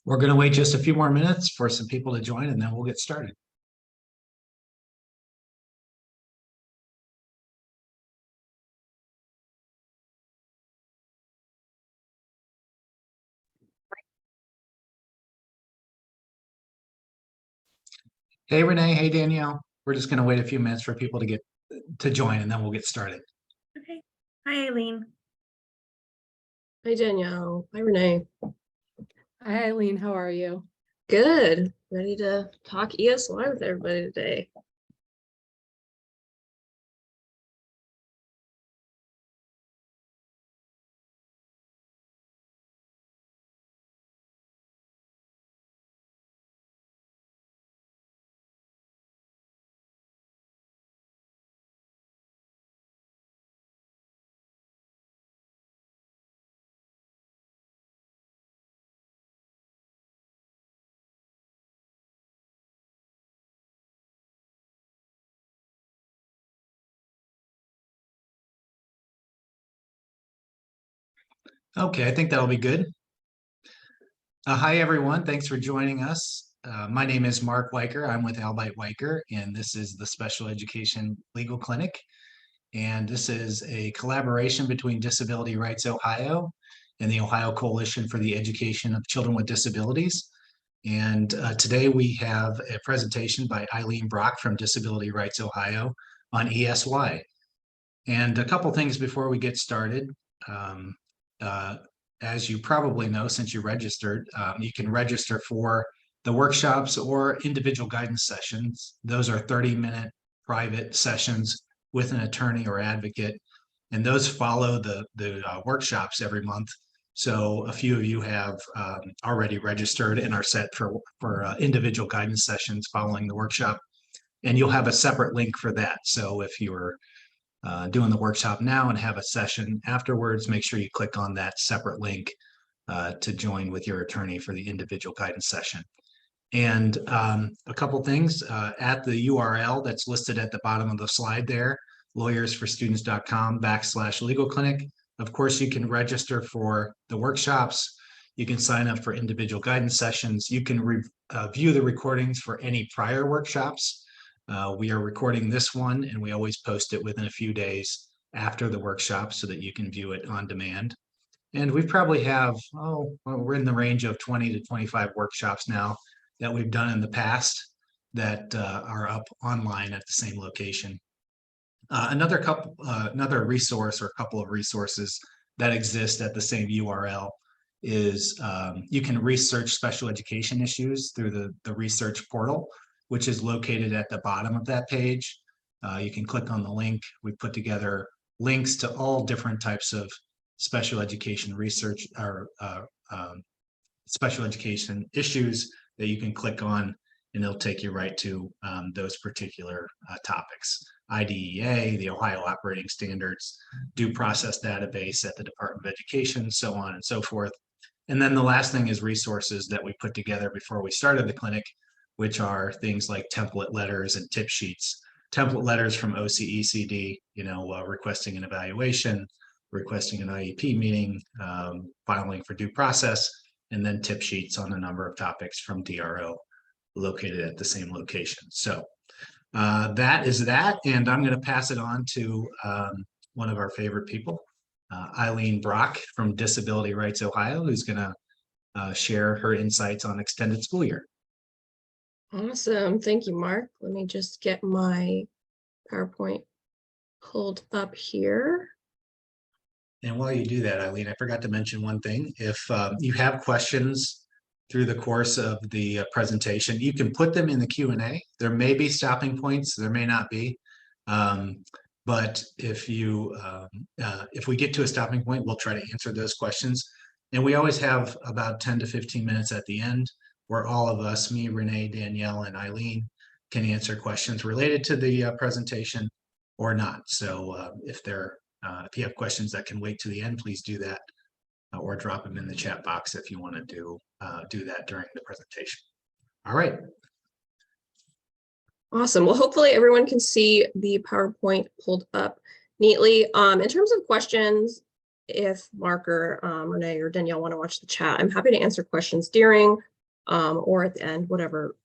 We're going to wait just a few more minutes for some people to join, and then we'll get started. Hey, Renee. Hey, Danielle. We're just going to wait a few minutes for people to join, and then we'll get started. Okay. Hi, Aileen. Hi, Danielle. Hi, Renee. Hi, Aileen. How are you? Good. Ready to talk ESY with everybody today. Okay, I think that'll be good. Hi, everyone. Thanks for joining us. My name is Mark Weicker. I'm with Albite Weicker, and this is the Special Education Legal Clinic. And this is a collaboration between Disability Rights Ohio and the Ohio Coalition for the Education of Children with Disabilities. And today we have a presentation by Aileen Brock from Disability Rights Ohio on ESY. And a couple things before we get started. As you probably know, since you registered, you can register for the workshops or individual guidance sessions. Those are 30-minute private sessions with an attorney or advocate, and those follow the workshops every month. So a few of you have already registered and are set for individual guidance sessions following the workshop, and you'll have a separate link for that. So if you're doing the workshop now and have a session afterwards, make sure you click on that separate link to join with your attorney for the individual guidance session. And a couple things at the URL that's listed at the bottom of the slide there, lawyersforstudents.com/legal clinic. Of course, you can register for the workshops. You can sign up for individual guidance sessions. You can view the recordings for any prior workshops. We are recording this one, and we always post it within a few days after the workshop so that you can view it on demand. And we probably have, we're in the range of 20 to 25 workshops now that we've done in the past that are up online at the same location. Another resource or a couple of resources that exist at the same URL is you can research special education issues through the research portal, which is located at the bottom of that page. You can click on the link. We put together links to all different types of special education research or special education issues that you can click on, and it'll take you right to those particular topics. IDEA, the Ohio Operating Standards, Due Process Database at the Department of Education, so on and so forth. And then the last thing is resources that we put together before we started the clinic, which are things like template letters and tip sheets. Template letters from OCECD, requesting an evaluation, requesting an IEP meeting, filing for due process, and then tip sheets on a number of topics from DRO located at the same location. So that is that, and I'm going to pass it on to one of our favorite people, Aileen Brock from Disability Rights Ohio, who's going to share her insights on extended school year. Awesome. Thank you, Mark. Let me just get my PowerPoint pulled up here. And while you do that, Aileen, I forgot to mention one thing. If you have questions through the course of the presentation, you can put them in the Q&A. There may be stopping points, there may not be. But if we get to a stopping point, we'll try to answer those questions. And we always have about 10 to 15 minutes at the end where all of us, me, Renee, Danielle, and Aileen, can answer questions related to the presentation or not. So if you have questions that can wait to the end, please do that, or drop them in the chat box if you want to do that during the presentation. All right. Awesome. Well, hopefully everyone can see the PowerPoint pulled up neatly. In terms of questions, if Mark or Renee or Danielle want to watch the chat, I'm happy to answer questions during or at the end, whatever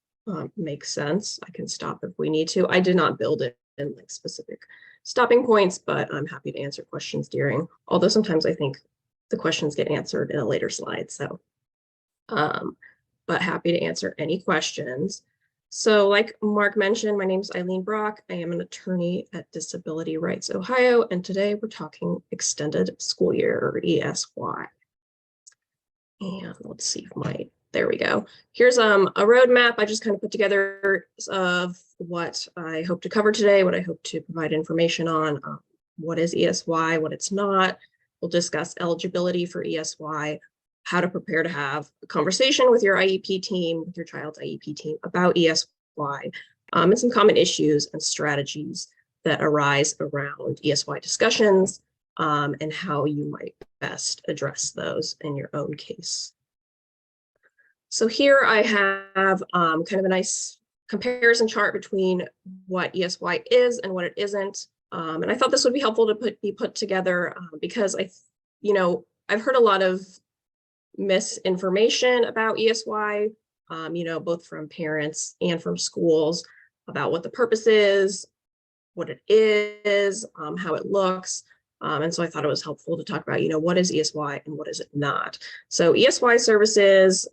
makes sense. I can stop if we need to. I did not build it in like specific stopping points, but I'm happy to answer questions during, although sometimes I think the questions get answered in a later slide. So, but happy to answer any questions. So like Mark mentioned, my name is Aileen Brock. I am an attorney at Disability Rights Ohio, and today we're talking extended school year, or ESY. And let's see if there we go. Here's a roadmap I just kind of put together of what I hope to cover today, what I hope to provide information on, what is ESY, what it's not. We'll discuss eligibility for ESY, how to prepare to have a conversation with your IEP team, with your child's IEP team about ESY, and some common issues and strategies that arise around ESY discussions, and how you might best address those in your own case. So here I have kind of a nice comparison chart between what ESY is and what it isn't. And I thought this would be helpful to be put together because I've heard a lot of misinformation about ESY, both from parents and from schools about what the purpose is, what it is, how it looks. And so I thought it was helpful to talk about, what is ESY and what is it not. So ESY services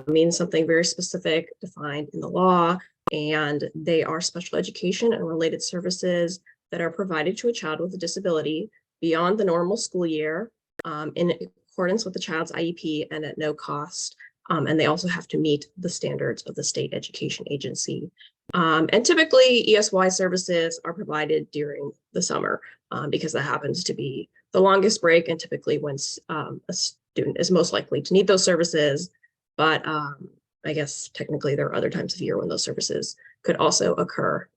means something very specific defined in the law, and they are special education and related services that are provided to a child with a disability beyond the normal school year in accordance with the child's IEP and at no cost. And they also have to meet the standards of the state education agency. And typically ESY services are provided during the summer because that happens to be the longest break and typically when a student is most likely to need those services. But I guess technically there are other times of year when those services could also occur.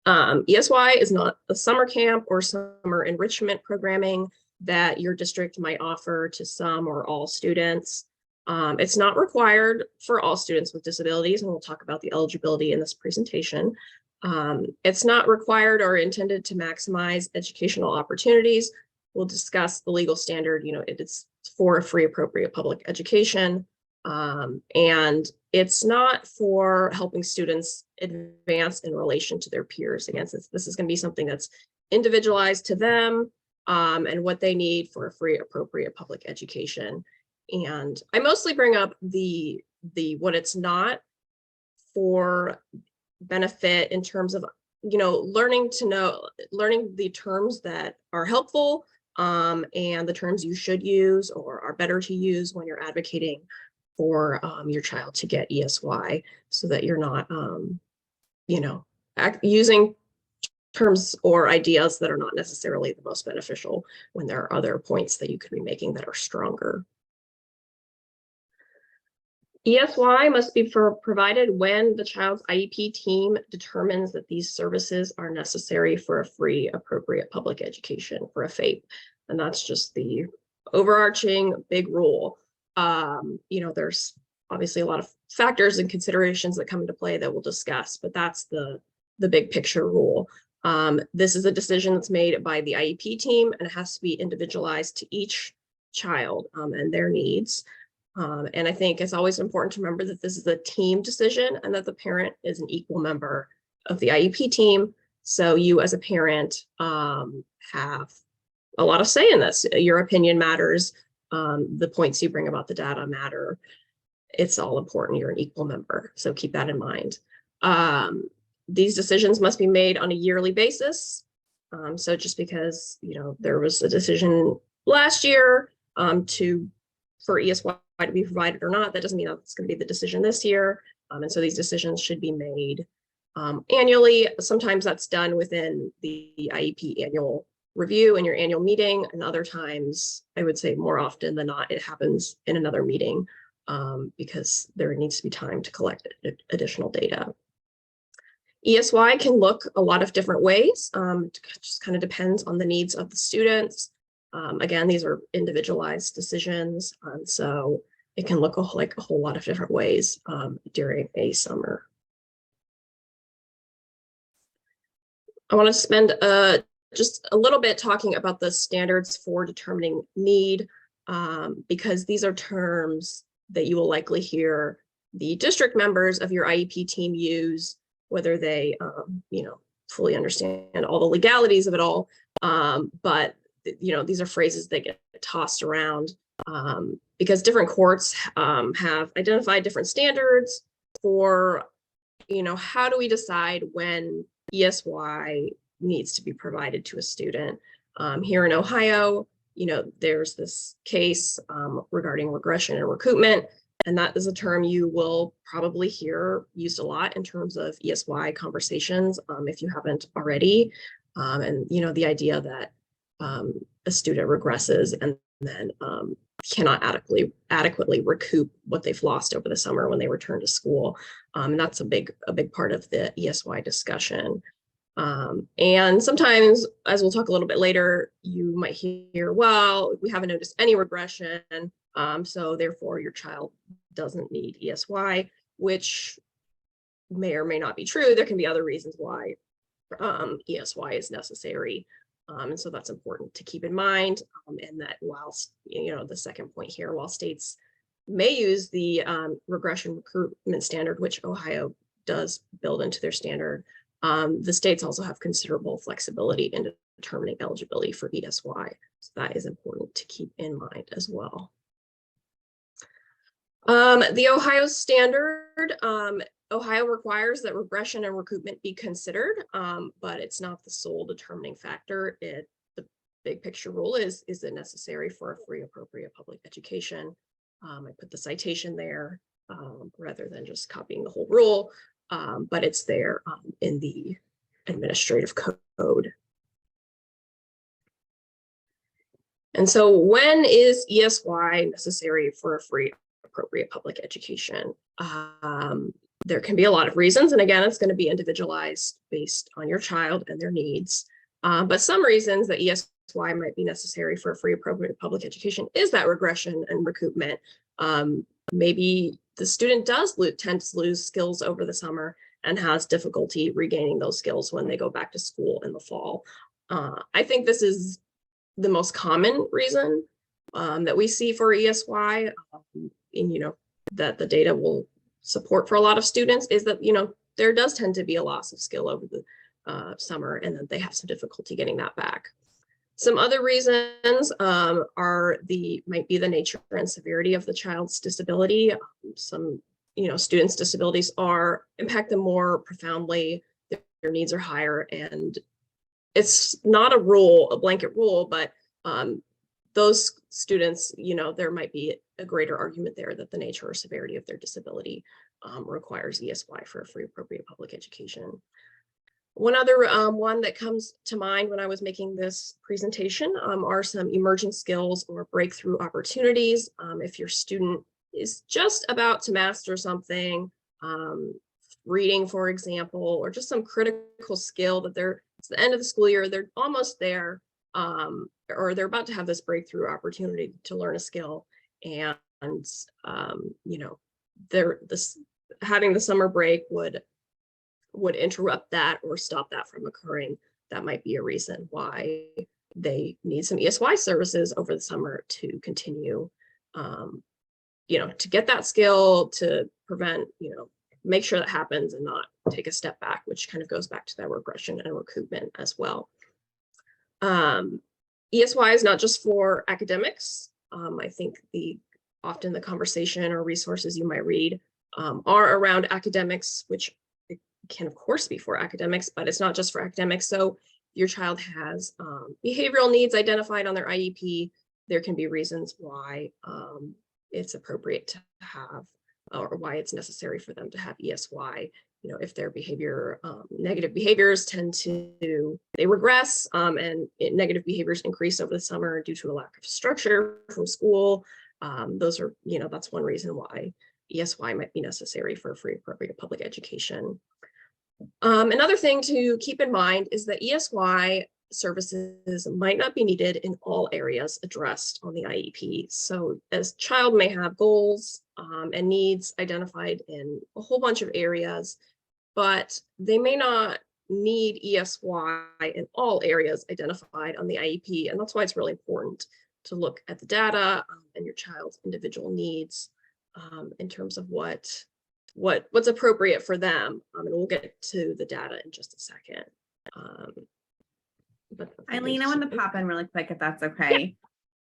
ESY is not a summer camp or summer enrichment programming that your district might offer to some or all students. It's not required for all students with disabilities, and we'll talk about the eligibility in this presentation. It's not required or intended to maximize educational opportunities. We'll discuss the legal standard, it's for a free appropriate public education. And it's not for helping students advance in relation to their peers. Again, this is going to be something that's individualized to them and what they need for a free appropriate public education. And I mostly bring up the what it's not for benefit in terms of, learning the terms that are helpful and the terms you should use or are better to use when you're advocating for your child to get ESY, so that you're not, using terms or ideas that are not necessarily the most beneficial when there are other points that you could be making that are stronger. ESY must be provided when the child's IEP team determines that these services are necessary for a free, appropriate public education, for a FAPE. And that's just the overarching big rule. There's obviously a lot of factors and considerations that come into play that we'll discuss, but that's the big picture rule. This is a decision that's made by the IEP team, and it has to be individualized to each child and their needs. And I think it's always important to remember that this is a team decision and that the parent is an equal member of the IEP team. So you as a parent have a lot of say in this. Your opinion matters. The points you bring about the data matter. It's all important. You're an equal member. So keep that in mind. These decisions must be made on a yearly basis. So just because, there was a decision last year for ESY to be provided or not, that doesn't mean that's going to be the decision this year. And so these decisions should be made annually. Sometimes that's done within the IEP annual review in your annual meeting, and other times, I would say more often than not, it happens in another meeting because there needs to be time to collect additional data. ESY can look a lot of different ways. It just kind of depends on the needs of the students. Again, these are individualized decisions, so it can look like a whole lot of different ways during a summer. I want to spend just a little bit talking about the standards for determining need, because these are terms that you will likely hear the district members of your IEP team use, whether they, fully understand all the legalities of it all. But, these are phrases that get tossed around because different courts have identified different standards for, how do we decide when ESY needs to be provided to a student. Here in Ohio, there's this case regarding regression and recoupment, and that is a term you will probably hear used a lot in terms of ESY conversations if you haven't already. And, the idea that a student regresses and then cannot adequately recoup what they've lost over the summer when they return to school. And that's a big part of the ESY discussion. And sometimes, as we'll talk a little bit later, you might hear, well, we haven't noticed any regression, so therefore your child doesn't need ESY, which may or may not be true. There can be other reasons why ESY is necessary. And so that's important to keep in mind. And that whilst, the second point here, while states may use the regression recruitment standard, which Ohio does build into their standard, the states also have considerable flexibility in determining eligibility for ESY. So that is important to keep in mind as well. The Ohio standard, Ohio requires that regression and recoupment be considered, but it's not the sole determining factor. The big picture rule is it necessary for a free, appropriate public education? I put the citation there rather than just copying the whole rule, but it's there in the administrative code. And so when is ESY necessary for a free, appropriate public education? There can be a lot of reasons. And again, it's going to be individualized based on your child and their needs. But some reasons that ESY might be necessary for a free, appropriate public education is that regression and recoupment. Maybe the student does tend to lose skills over the summer and has difficulty regaining those skills when they go back to school in the fall. I think this is the most common reason that we see for ESY, and that the data will support for a lot of students is that there does tend to be a loss of skill over the summer, and then they have some difficulty getting that back. Some other reasons might be the nature and severity of the child's disability. Some students' disabilities impact them more profoundly. Their needs are higher, and it's not a blanket rule, but those students, there might be a greater argument there that the nature or severity of their disability requires ESY for a free, appropriate public education. One other one that comes to mind when I was making this presentation are some emerging skills or breakthrough opportunities. If your student is just about to master something, reading, for example, or just some critical skill that it's the end of the school year, they're almost there, or they're about to have this breakthrough opportunity to learn a skill, and having the summer break would interrupt that or stop that from occurring. That might be a reason why they need some ESY services over the summer to continue, to get that skill, to prevent, make sure that happens and not take a step back, which kind of goes back to that regression and recoupment as well. ESY is not just for academics. I think often the conversation or resources you might read are around academics, which can of course be for academics, but it's not just for academics. So if your child has behavioral needs identified on their IEP, there can be reasons why it's appropriate to have, or why it's necessary for them to have ESY. If their negative behaviors they regress, and negative behaviors increase over the summer due to a lack of structure from school. Those are, that's one reason why ESY might be necessary for a free, appropriate public education. Another thing to keep in mind is that ESY services might not be needed in all areas addressed on the IEP. So as child may have goals and needs identified in a whole bunch of areas, but they may not need ESY in all areas identified on the IEP. And that's why it's really important to look at the data and your child's individual needs in terms of what what's appropriate for them. And we'll get to the data in just a second. But Aileen, I want to pop in really quick if that's okay.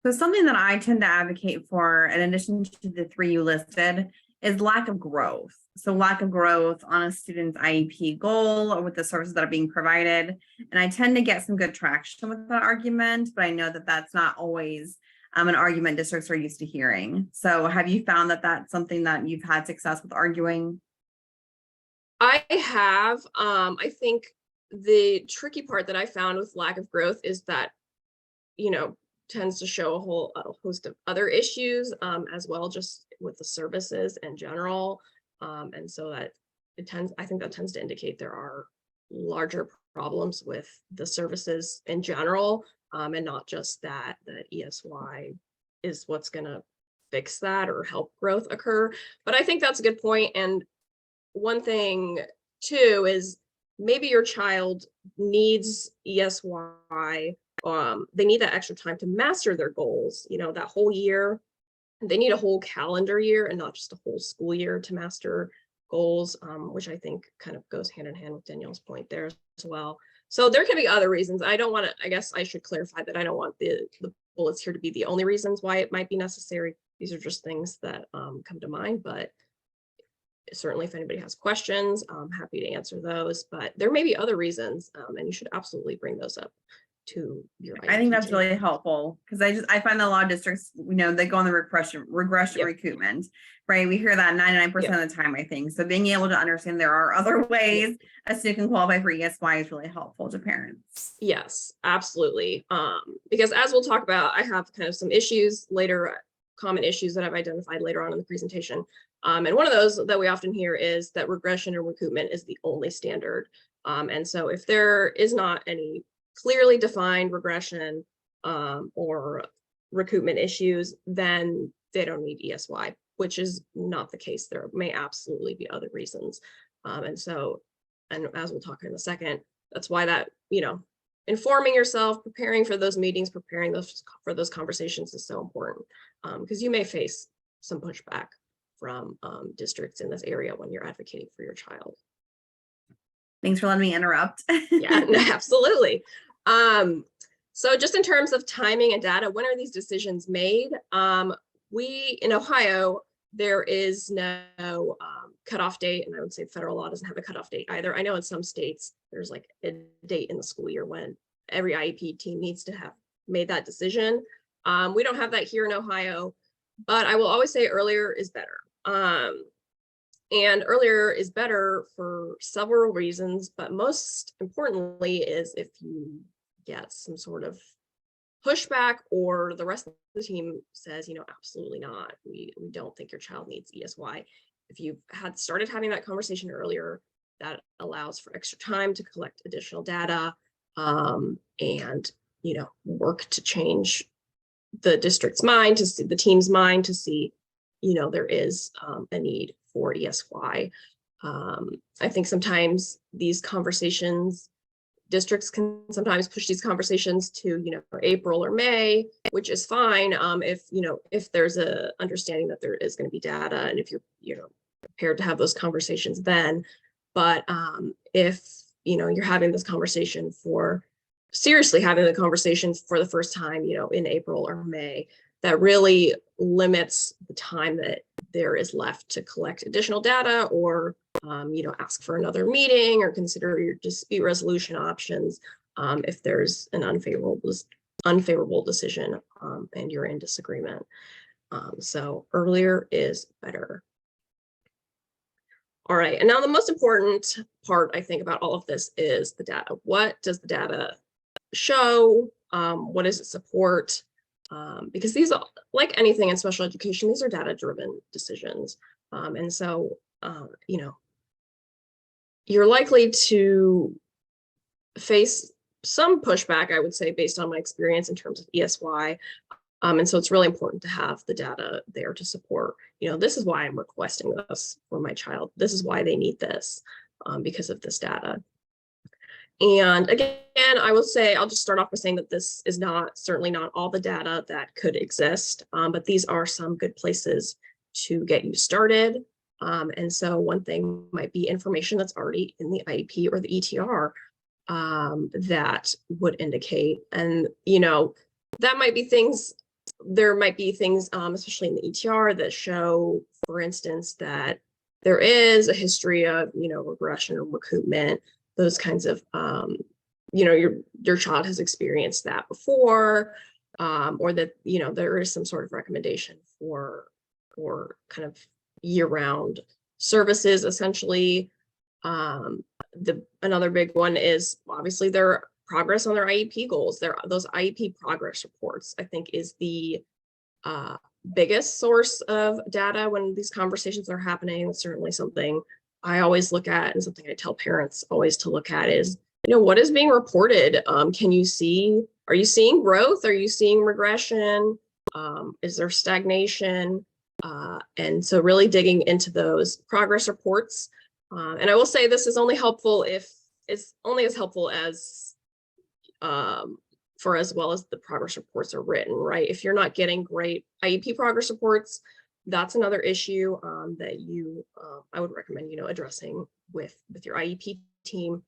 So something that I tend to advocate for, in addition to the three you listed, is lack of growth. So lack of growth on a student's IEP goal or with the services that are being provided. And I tend to get some good traction with that argument, but I know that that's not always an argument districts are used to hearing. So have you found that that's something that you've had success with arguing? I have. I think the tricky part that I found with lack of growth is that, tends to show a whole host of other issues as well, just with the services in general. And so that I think that tends to indicate there are larger problems with the services in general, and not just that ESY is what's going to fix that or help growth occur. But I think that's a good point. And one thing too is maybe your child needs ESY. They need that extra time to master their goals, that whole year. They need a whole calendar year and not just a whole school year to master goals, which I think kind of goes hand in hand with Danielle's point there as well. So there can be other reasons. I don't want to, I guess I should clarify that I don't want the bullets here to be the only reasons why it might be necessary. These are just things that come to mind, but certainly if anybody has questions, I'm happy to answer those, but there may be other reasons, and you should absolutely bring those up to your I think that's team. really helpful because I find that a lot of districts, they go on the regression Yep. recoupment, right? We hear that 99% of the time, I think. So being able to understand there are other ways a student can qualify for ESY is really helpful to parents. Yes, absolutely. Because as we'll talk about, I have kind of some issues later, common issues that I've identified later on in the presentation. And one of those that we often hear is that regression and recoupment is the only standard. And so if there is not any clearly defined regression or recoupment issues, then they don't need ESY, which is not the case. There may absolutely be other reasons. And as we'll talk in a second, that's why that, informing yourself, preparing for those meetings, preparing for those conversations is so important, because you may face some pushback from districts in this area when you're advocating for your child. Thanks for letting me interrupt. Yeah, absolutely. So just in terms of timing and data, when are these decisions made? In Ohio, there is no cutoff date, and I would say federal law doesn't have a cutoff date either. I know in some states, there's like a date in the school year when every IEP team needs to have made that decision. We don't have that here in Ohio, but I will always say earlier is better. And earlier is better for several reasons, but most importantly is if you get some sort of pushback or the rest of the team says, absolutely not, we don't think your child needs ESY. If you've started having that conversation earlier, that allows for extra time to collect additional data and, work to change the district's mind, to see the team's mind, to see, there is a need for ESY. I think sometimes these conversations, districts can sometimes push these conversations to, April or May, which is fine if there's a understanding that there is going to be data and if you're prepared to have those conversations then. But if you're having this conversation seriously having the conversation for the first time, in April or May, that really limits the time that there is left to collect additional data or, ask for another meeting or consider your dispute resolution options if there's an unfavorable decision and you're in disagreement. So earlier is better. All right, and now the most important part, I think, about all of this is the data. What does the data show? What does it support? Because these are, like anything in special education, these are data-driven decisions. And so, you're likely to face some pushback, I would say, based on my experience in terms of ESY. And so it's really important to have the data there to support, this is why I'm requesting this for my child. This is why they need this because of this data. And again, I will say, I'll just start off by saying that this is certainly not all the data that could exist, but these are some good places to get you started. And so one thing might be information that's already in the IEP or the ETR that would indicate, and that might be things, there might be things, especially in the ETR, that show, for instance, that there is a history of, regression or recoupment, those kinds of, your child has experienced that before, or that, there is some sort of recommendation for kind of year-round services, essentially. Another big one is obviously their progress on their IEP goals. Those IEP progress reports, I think, is the biggest source of data when these conversations are happening. It's certainly something I always look at, and something I tell parents always to look at is, what is being reported? Are you seeing growth? Are you seeing regression? Is there stagnation? And so really digging into those progress reports. And I will say this is only helpful if it's only as helpful as for as well as the progress reports are written, right? If you're not getting great IEP progress reports, that's another issue that I would recommend, addressing with your IEP team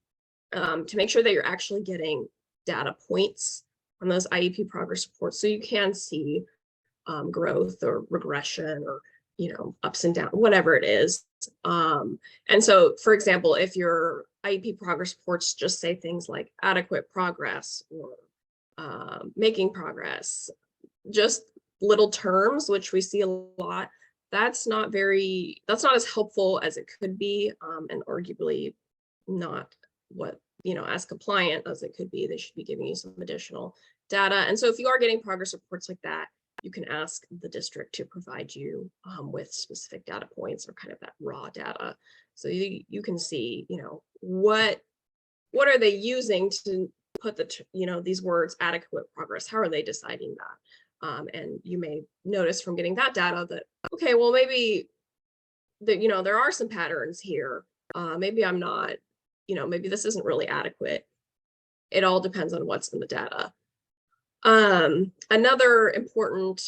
to make sure that you're actually getting data points on those IEP progress reports, so you can see growth or regression or ups and downs, whatever it is. And so, for example, if your IEP progress reports just say things like adequate progress or making progress, just little terms, which we see a lot, that's not as helpful as it could be, and arguably not what, as compliant as it could be. They should be giving you some additional data. And so if you are getting progress reports like that, you can ask the district to provide you with specific data points or kind of that raw data. So you can see, what are they using to put these words adequate progress? How are they deciding that? And you may notice from getting that data that, okay, well, maybe there are some patterns here. Maybe I'm not, maybe this isn't really adequate. It all depends on what's in the data. Another important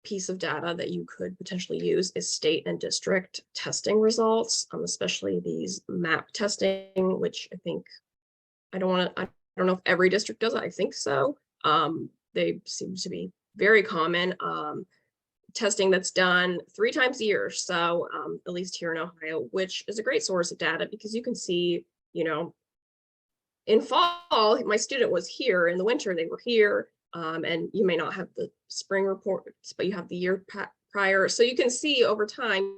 piece of data that you could potentially use is state and district testing results, especially these MAP testing, which I think, I don't know if every district does it. I think so. They seem to be very common. Testing that's done 3 times a year. So at least here in Ohio, which is a great source of data because you can see, in fall, my student was here. In the winter, they were here. And you may not have the spring reports, but you have the year prior. So you can see over time,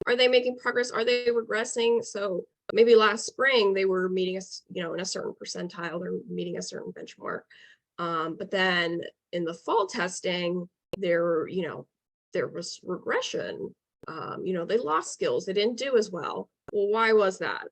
are they making progress? Are they regressing? So maybe last spring they were meeting us, in a certain percentile, they're meeting a certain benchmark. But then in the fall testing, there was regression. They lost skills. They didn't do as well. Well, why was that?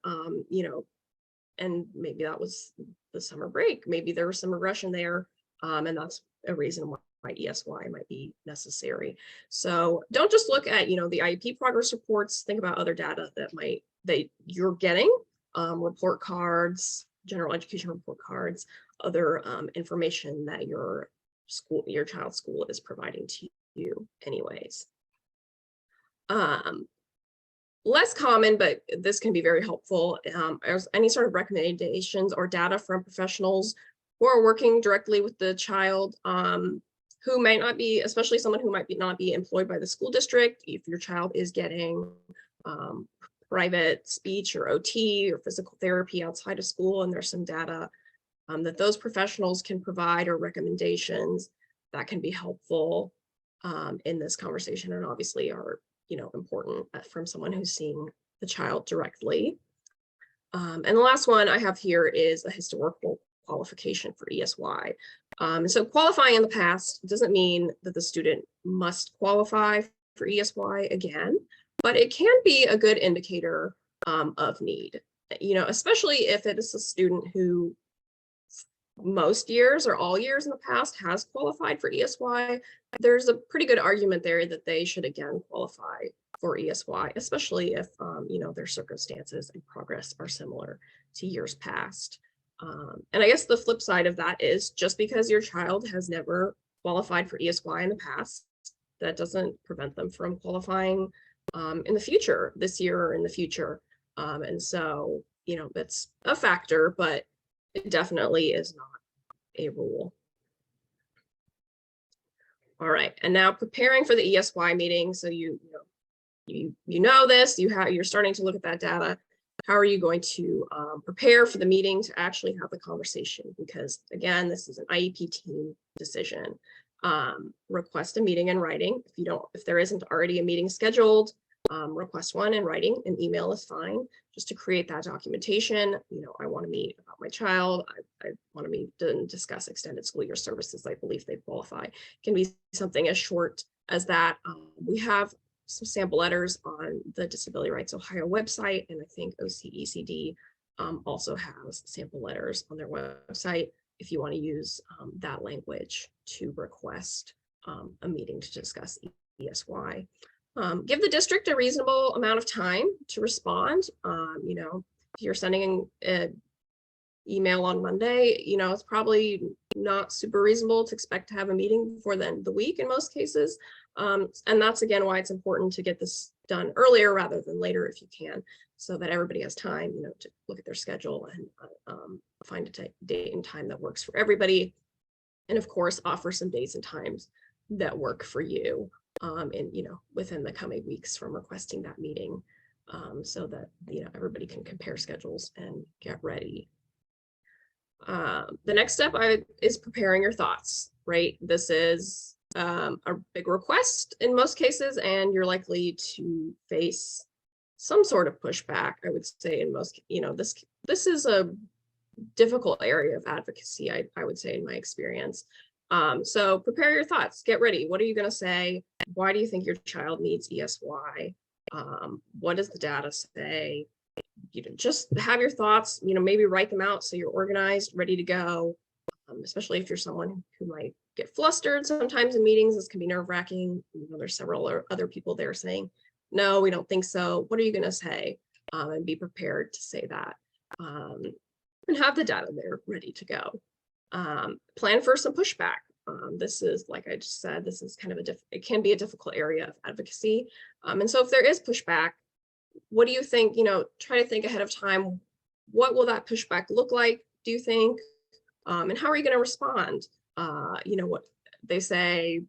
And maybe that was the summer break. Maybe there was some regression there. And that's a reason why ESY might be necessary. So don't just look at, the IEP progress reports. Think about other data that you're getting, report cards, general education report cards, other information that your child's school is providing to you anyways. Less common, but this can be very helpful. Any sort of recommendations or data from professionals who are working directly with the child, who might not be, especially someone who might not be employed by the school district. If your child is getting private speech or OT or physical therapy outside of school, and there's some data that those professionals can provide or recommendations that can be helpful in this conversation, and obviously are important from someone who's seeing the child directly. And the last one I have here is a historical qualification for ESY. So qualifying in the past doesn't mean that the student must qualify for ESY again, but it can be a good indicator of need, especially if it is a student who most years or all years in the past has qualified for ESY. There's a pretty good argument there that they should again qualify for ESY, especially if their circumstances and progress are similar to years past. And I guess the flip side of that is, just because your child has never qualified for ESY in the past, that doesn't prevent them from qualifying in the future, this year or in the future. And so, you know, that's a factor, but it definitely is not a rule. All right, and now preparing for the ESY meeting. So you know this, you're starting to look at that data. How are you going to prepare for the meeting to actually have the conversation? Because again, this is an IEP team decision. Request a meeting in writing. If there isn't already a meeting scheduled, request one in writing. An email is fine, just to create that documentation. You know, I want to meet about my child. I want to meet and discuss extended school year services. I believe they qualify. It can be something as short as that. We have some sample letters on the Disability Rights Ohio website, and I think OCECD also has sample letters on their website if you want to use that language to request a meeting to discuss ESY. Give the district a reasonable amount of time to respond. You know, if you're sending an email on Monday, you know, it's probably not super reasonable to expect to have a meeting before the end of the week in most cases. And that's again why it's important to get this done earlier rather than later if you can, so that everybody has time, you know, to look at their schedule and find a date and time that works for everybody. And of course, offer some days and times that work for you, and, you know, within the coming weeks from requesting that meeting, so that, you know, everybody can compare schedules and get ready. The next step is preparing your thoughts, right? This is a big request in most cases, and you're likely to face some sort of pushback. I would say in most, you know, this is a difficult area of advocacy, I would say, in my experience. So prepare your thoughts, get ready. What are you going to say? Why do you think your child needs ESY? What does the data say? You know, just have your thoughts, you know, maybe write them out so you're organized, ready to go. Especially if you're someone who might get flustered sometimes in meetings. This can be nerve-wracking. You know, there's several other people there saying, no, we don't think so. What are you going to say? And be prepared to say that. And have the data there ready to go. Plan for some pushback. This is, like I just said, this is kind of it can be a difficult area of advocacy. And so if there is pushback, what do you think? You know, try to think ahead of time. What will that pushback look like, do you think? And how are you going to respond? You know, what they say,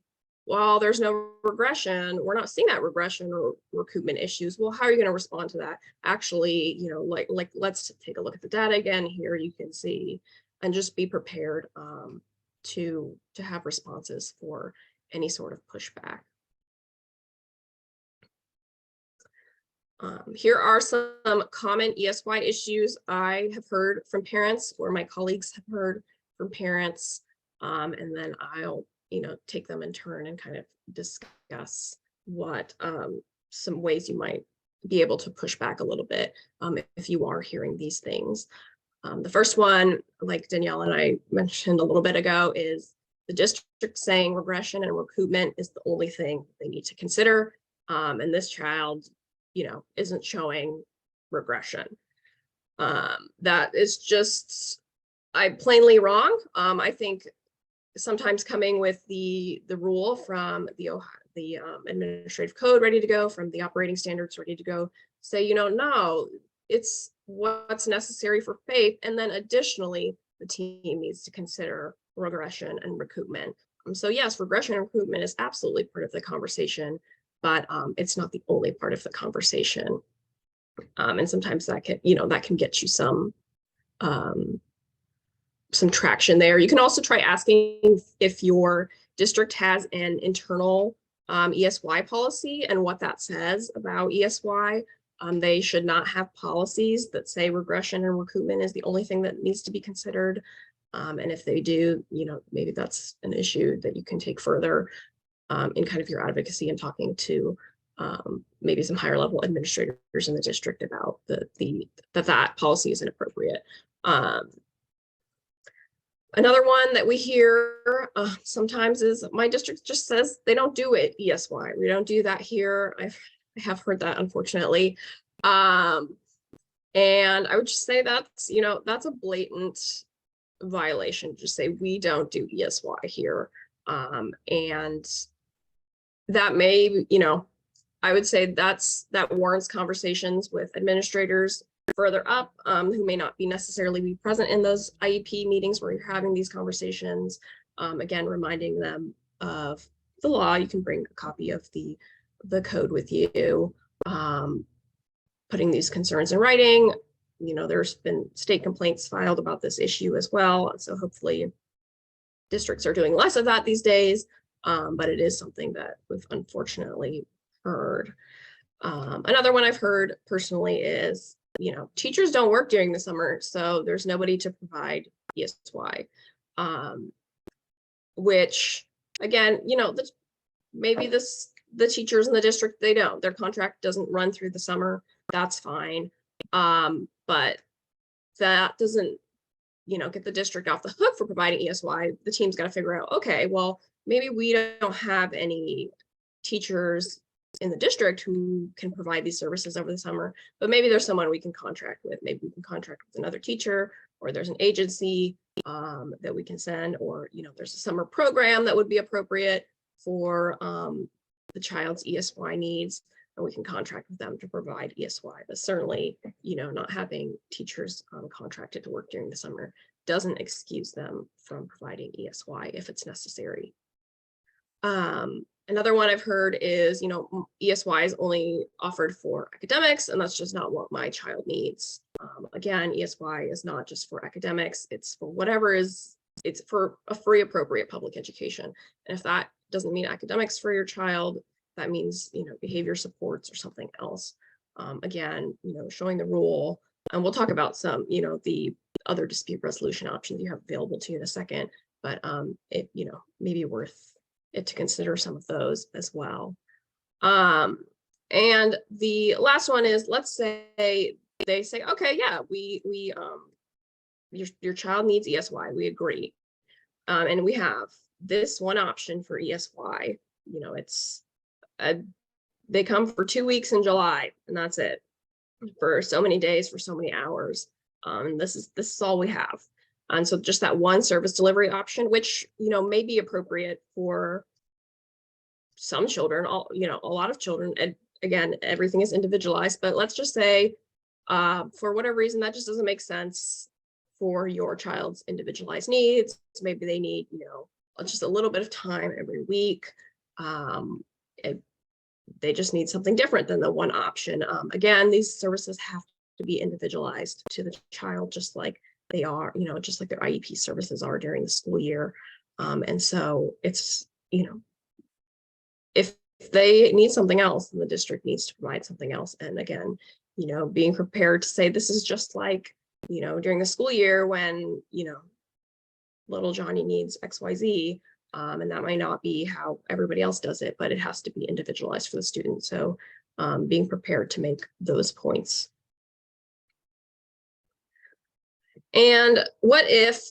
well, there's no regression. We're not seeing that regression or recoupment issues. Well, how are you going to respond to that? Actually, you know, like let's take a look at the data again. Here you can see, and just be prepared to have responses for any sort of pushback. Here are some common ESY issues I have heard from parents, or my colleagues have heard from parents, and then I'll, you know, take them in turn and kind of discuss what some ways you might be able to push back a little bit if you are hearing these things. The first one, like Danielle and I mentioned a little bit ago, is the district saying regression and recoupment is the only thing they need to consider, and this child, you know, isn't showing regression. That is just plainly wrong. I think sometimes coming with the rule from the administrative code ready to go, from the operating standards ready to go, say, you know, no, it's what's necessary for faith. And then additionally, the team needs to consider regression and recoupment. So yes, regression and recoupment is absolutely part of the conversation, but it's not the only part of the conversation. And sometimes that can, you know, that can get you some traction there. You can also try asking if your district has an internal ESY policy and what that says about ESY. They should not have policies that say regression and recoupment is the only thing that needs to be considered. And if they do, you know, maybe that's an issue that you can take further in kind of your advocacy and talking to maybe some higher level administrators in the district about that policy is inappropriate. Another one that we hear sometimes is, my district just says they don't do it ESY. We don't do that here. I have heard that, unfortunately. And I would just say that's, you know, that's a blatant violation. Just say we don't do ESY here. And that may, you know, I would say that warrants conversations with administrators further up, who may not be necessarily be present in those IEP meetings where you're having these conversations. Again, reminding them of the law. You can bring a copy of the code with you. Putting these concerns in writing. There's been state complaints filed about this issue as well. So hopefully districts are doing less of that these days. But it is something that we've unfortunately heard. Another one I've heard personally is, teachers don't work during the summer, so there's nobody to provide ESY. Which again, maybe the teachers in the district, their contract doesn't run through the summer. That's fine. But that doesn't, get the district off the hook for providing ESY. The team's got to figure out, okay, well, maybe we don't have any teachers in the district who can provide these services over the summer, but maybe there's someone we can contract with. Maybe we can contract with another teacher, or there's an agency that we can send, or, there's a summer program that would be appropriate for the child's ESY needs, and we can contract with them to provide ESY. But certainly, not having teachers contracted to work during the summer doesn't excuse them from providing ESY if it's necessary. Another one I've heard is, ESY is only offered for academics, and that's just not what my child needs. Again, ESY is not just for academics, it's for it's for a free appropriate public education. And if that doesn't mean academics for your child, that means, behavior supports or something else. Again, showing the rule, and we'll talk about some, the other dispute resolution options you have available to you in a second, but it, maybe worth it to consider some of those as well. And the last one is, let's say they say, okay, yeah, your child needs ESY, we agree. And we have this one option for ESY, they come for 2 weeks in July, and that's it, for so many days, for so many hours. And this is all we have. And so just that one service delivery option, which, may be appropriate for some children, a lot of children. And again, everything is individualized, but let's just say, for whatever reason, that just doesn't make sense for your child's individualized needs. Maybe they need, just a little bit of time every week. They just need something different than the one option. Again, these services have to be individualized to the child, just like they are, just like their IEP services are during the school year. And so it's, if they need something else, then the district needs to provide something else. And again, being prepared to say, this is just like, during the school year when, little Johnny needs XYZ, and that might not be how everybody else does it, but it has to be individualized for the student. So being prepared to make those points. And what if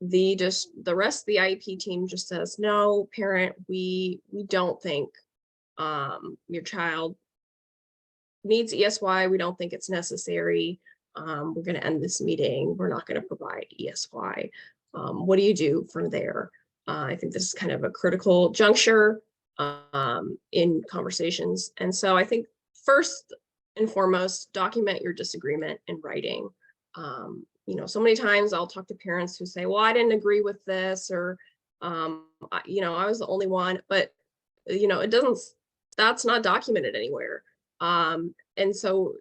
the rest of the IEP team just says, no, parent, we don't think your child needs ESY. We don't think it's necessary. We're going to end this meeting. We're not going to provide ESY. What do you do from there? I think this is kind of a critical juncture in conversations. And so I think first and foremost, document your disagreement in writing. So many times I'll talk to parents who say, well, I didn't agree with this, or, I was the only one, but, that's not documented anywhere. And so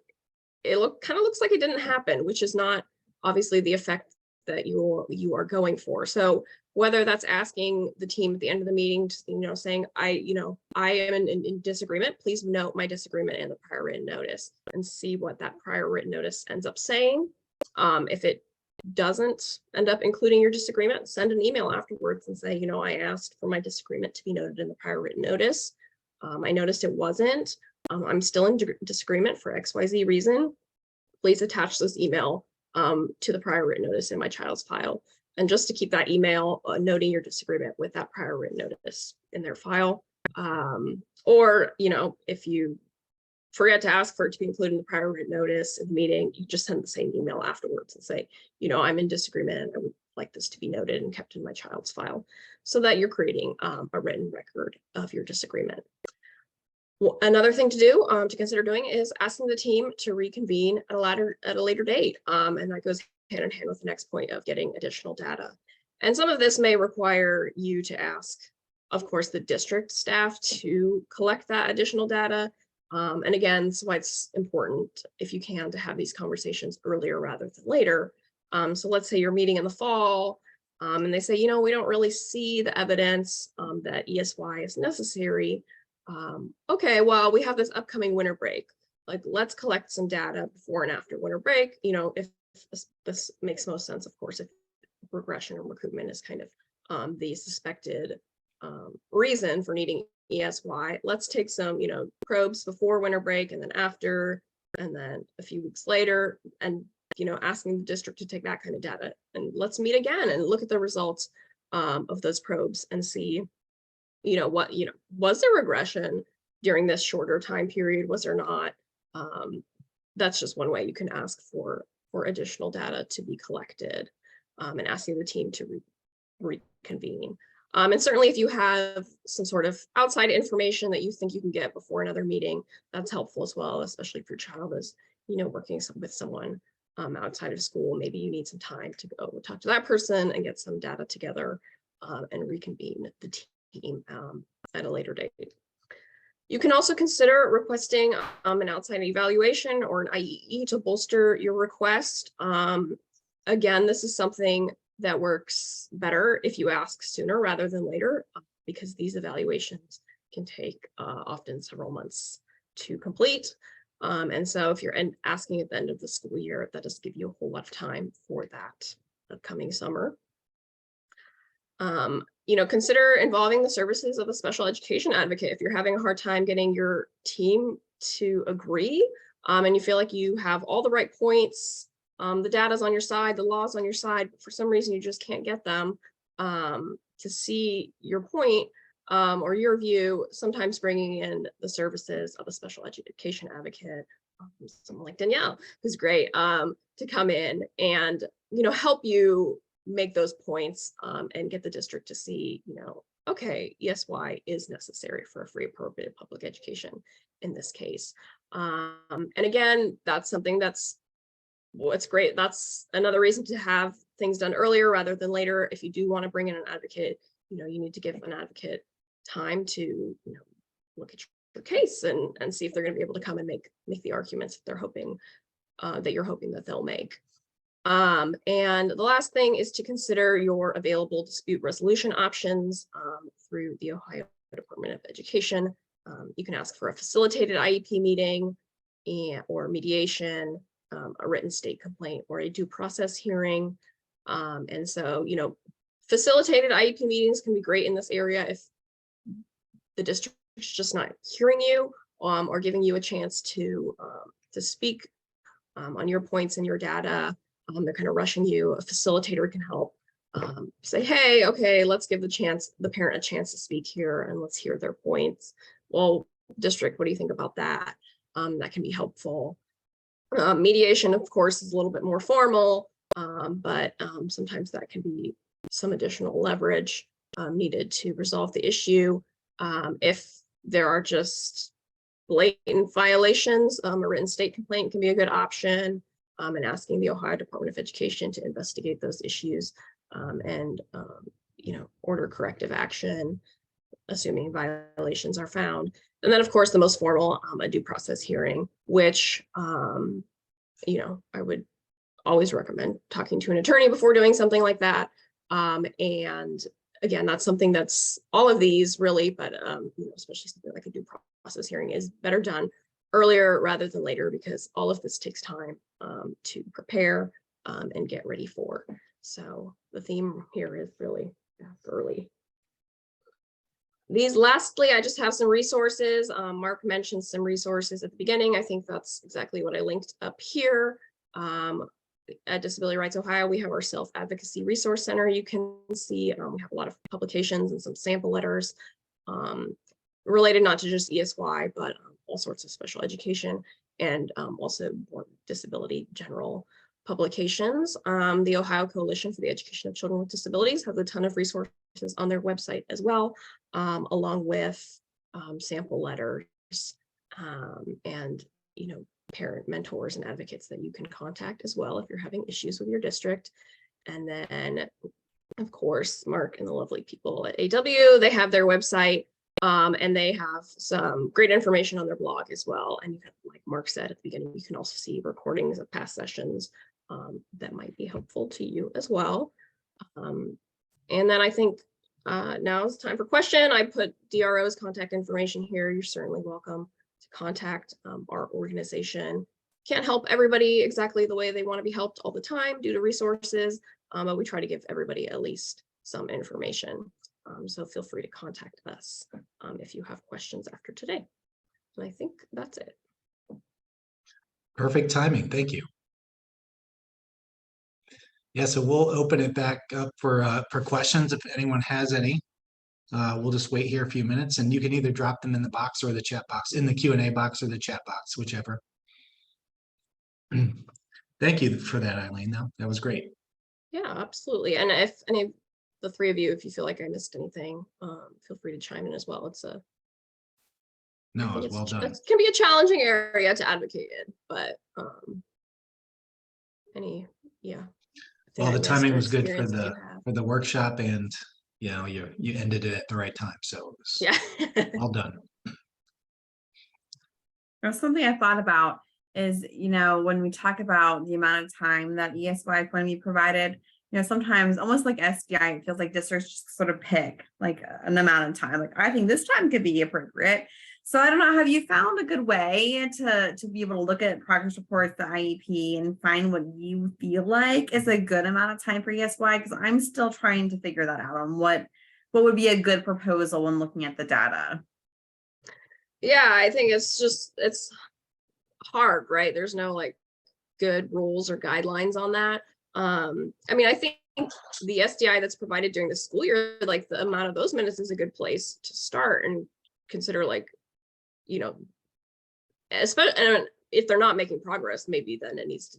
it kind of looks like it didn't happen, which is not obviously the effect that you are going for. So whether that's asking the team at the end of the meeting, saying, I am in disagreement, please note my disagreement in the prior written notice, and see what that prior written notice ends up saying. If it doesn't end up including your disagreement, send an email afterwards and say, I asked for my disagreement to be noted in the prior written notice. I noticed it wasn't. I'm still in disagreement for XYZ reason. Please attach this email to the prior written notice in my child's file. And just to keep that email noting your disagreement with that prior written notice in their file. Or, if you forget to ask for it to be included in the prior written notice in the meeting, you just send the same email afterwards and say, I'm in disagreement. I would like this to be noted and kept in my child's file, so that you're creating a written record of your disagreement. Another thing to do, to consider doing, is asking the team to reconvene at a later date. And that goes hand in hand with the next point of getting additional data. And some of this may require you to ask, of course, the district staff to collect that additional data. And again, that's why it's important, if you can, to have these conversations earlier rather than later. So let's say you're meeting in the fall, and they say, you know, we don't really see the evidence that ESY is necessary. Okay, well, we have this upcoming winter break. Like, let's collect some data before and after winter break. You know, if this makes most sense, of course, if regression or recoupment is kind of the suspected reason for needing ESY. Let's take some, you know, probes before winter break and then after, and then a few weeks later, and, you know, asking the district to take that kind of data. And let's meet again and look at the results of those probes and see, you know, what, you know, was there regression during this shorter time period? Was there not? That's just one way you can ask for additional data to be collected, and asking the team to reconvene. And certainly if you have some sort of outside information that you think you can get before another meeting, that's helpful as well, especially if your child is, you know, working with someone outside of school. Maybe you need some time to go talk to that person and get some data together and reconvene the team at a later date. You can also consider requesting an outside evaluation or an IEE to bolster your request. Again, this is something that works better if you ask sooner rather than later, because these evaluations can take often several months to complete. And so if you're asking at the end of the school year, that does give you a whole lot of time for that upcoming summer. You know, consider involving the services of a special education advocate. If you're having a hard time getting your team to agree, and you feel like you have all the right points, the data's on your side, the law's on your side, but for some reason you just can't get them to see your point or your view, sometimes bringing in the services of a special education advocate, someone like Danielle, who's great, to come in and, you know, help you make those points and get the district to see, you know, okay, ESY is necessary for a free appropriate public education in this case. And again, that's something that's, well, it's great. That's another reason to have things done earlier rather than later. If you do want to bring in an advocate, you know, you need to give an advocate time to, you know, look at your case and see if they're going to be able to come and make the arguments that they're hoping that you're hoping that they'll make. And the last thing is to consider your available dispute resolution options through the Ohio Department of Education. You can ask for a facilitated IEP meeting or mediation, a written state complaint, or a due process hearing. And so, you know, facilitated IEP meetings can be great in this area if the district is just not hearing you or giving you a chance to speak on your points and your data. They're kind of rushing you. A facilitator can help say, hey, okay, let's give the parent a chance to speak here and let's hear their points. Well, district, what do you think about that? That can be helpful. Mediation, of course, is a little bit more formal, but sometimes that can be some additional leverage needed to resolve the issue. If there are just blatant violations, a written state complaint can be a good option, and asking the Ohio Department of Education to investigate those issues and you know, order corrective action, assuming violations are found. And then, of course, the most formal, a due process hearing, which, you know, I would always recommend talking to an attorney before doing something like that. And again, that's something that's all of these really, but you know, especially something like a due process hearing is better done earlier rather than later, because all of this takes time to prepare and get ready for. So the theme here is really early. These lastly, I just have some resources. Mark mentioned some resources at the beginning. I think that's exactly what I linked up here. At Disability Rights Ohio, we have our Self-Advocacy Resource Center. You can see we have a lot of publications and some sample letters related not to just ESY, but all sorts of special education and also more disability general publications. The Ohio Coalition for the Education of Children with Disabilities has a ton of resources on their website as well, along with sample letters and, parent mentors and advocates that you can contact as well if you're having issues with your district. And then, of course, Mark and the lovely people at AW, they have their website, and they have some great information on their blog as well. And you can, like Mark said at the beginning, you can also see recordings of past sessions that might be helpful to you as well. And then I think now is time for question. I put DRO's contact information here. You're certainly welcome to contact our organization. Can't help everybody exactly the way they want to be helped all the time due to resources, but we try to give everybody at least some information. So feel free to contact us if you have questions after today. And I think that's it. Perfect timing. Thank you. Yeah, so we'll open it back up for questions if anyone has any. We'll just wait here a few minutes, and you can either drop them in the box or the chat box, in the Q&A box or the chat box, whichever. Thank you for that, Aileen. That was great. Yeah, absolutely. And if any of the three of you, if you feel like I missed anything, feel free to chime in as well. No, it was well done. It can be a challenging area to advocate in, but Well, the timing was good for the workshop, and you ended it at the right time, so it was well done. There's something I thought about is, when we talk about the amount of time that ESY is going to be provided, sometimes almost like SDI, it feels like districts just sort of pick like an amount of time. Like, I think this time could be appropriate. So I don't know, have you found a good way to be able to look at progress reports, the IEP, and find what you feel like is a good amount of time for ESY? Because I'm still trying to figure that out on what would be a good proposal when looking at the data. Yeah, I think it's hard, right? There's no like good rules or guidelines on that. I mean, I think the SDI that's provided during the school year, like the amount of those minutes is a good place to start and consider, like, especially if they're not making progress, maybe then it needs to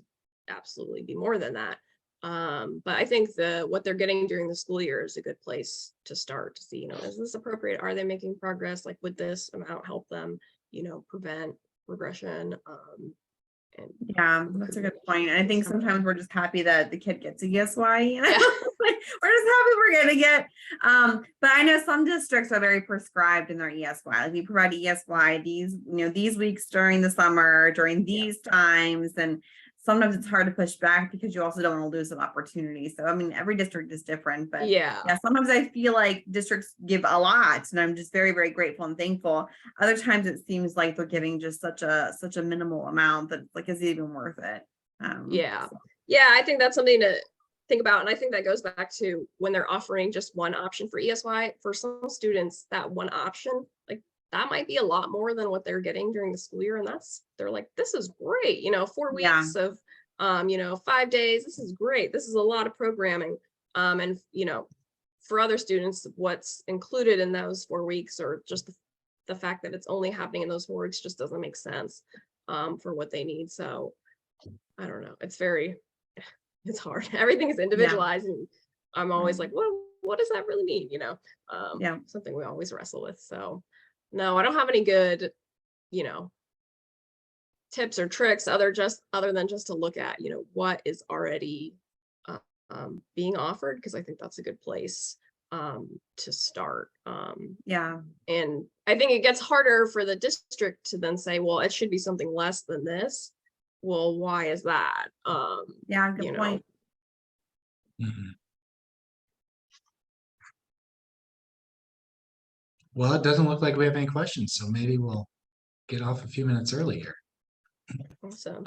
absolutely be more than that. But I think what they're getting during the school year is a good place to start to see, is this appropriate? Are they making progress? Like, would this amount help them, prevent regression? Yeah, that's a good point. I think sometimes we're just happy that the kid gets a ESY, Yeah. Like, we're just happy we're gonna get. But I know some districts are very prescribed in their ESY. Like, we provide ESY these weeks during the summer, during these times, and sometimes it's hard to push back because you also don't want to lose an opportunity. So I mean, every district is different, but yeah, sometimes I feel like districts give a lot, and I'm just very, very grateful and thankful. Other times it seems like they're giving just such a minimal amount that, like, is it even worth it? Yeah, I think that's something to think about, and I think that goes back to when they're offering just one option for ESY. For some students, that one option, like, that might be a lot more than what they're getting during the school year. And they're like, this is great. 4 weeks of, 5 days. This is great. This is a lot of programming. And, for other students, what's included in those 4 weeks, or just the fact that it's only happening in those 4 weeks, just doesn't make sense for what they need. So I don't know. It's hard. Everything is individualized. And I'm always like, what does that really mean? Something we always wrestle with. So no, I don't have any good, tips or tricks other than just to look at, what is already being offered, because I think that's a good place to start. And I think it gets harder for the district to then say, well, it should be something less than this. Well, why is that? Good point. Mm-hmm. Well, it doesn't look like we have any questions, so maybe we'll get off a few minutes early here. Awesome.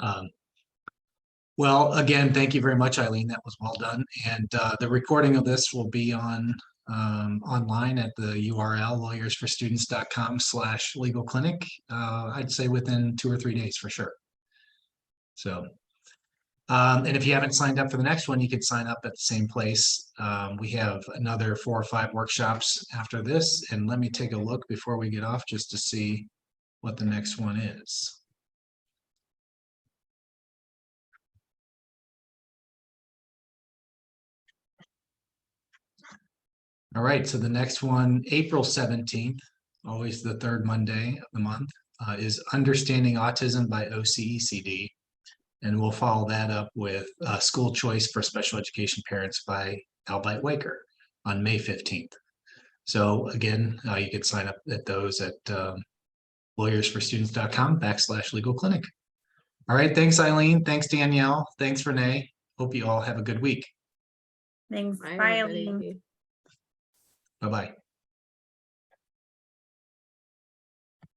Well, again, thank you very much, Aileen. That was well done. And the recording of this will be online at the URL lawyersforstudents.com/legal clinic. I'd say within 2 or 3 days for sure. So, and if you haven't signed up for the next one, you could sign up at the same place. We have another 4 or 5 workshops after this, and let me take a look before we get off just to see what the next one is. All right, so the next one, April 17th, always the 3rd Monday of the month, is Understanding Autism by OCECD. And we'll follow that up with School Choice for Special Education Parents by Albite Waker on May 15th. So again, you can sign up at those at lawyersforstudents.com/legal clinic. All right, thanks, Aileen. Thanks, Danielle. Thanks, Renee. Hope you all have a good week. Thanks. Bye, Bye, everybody. Aileen. Bye-bye.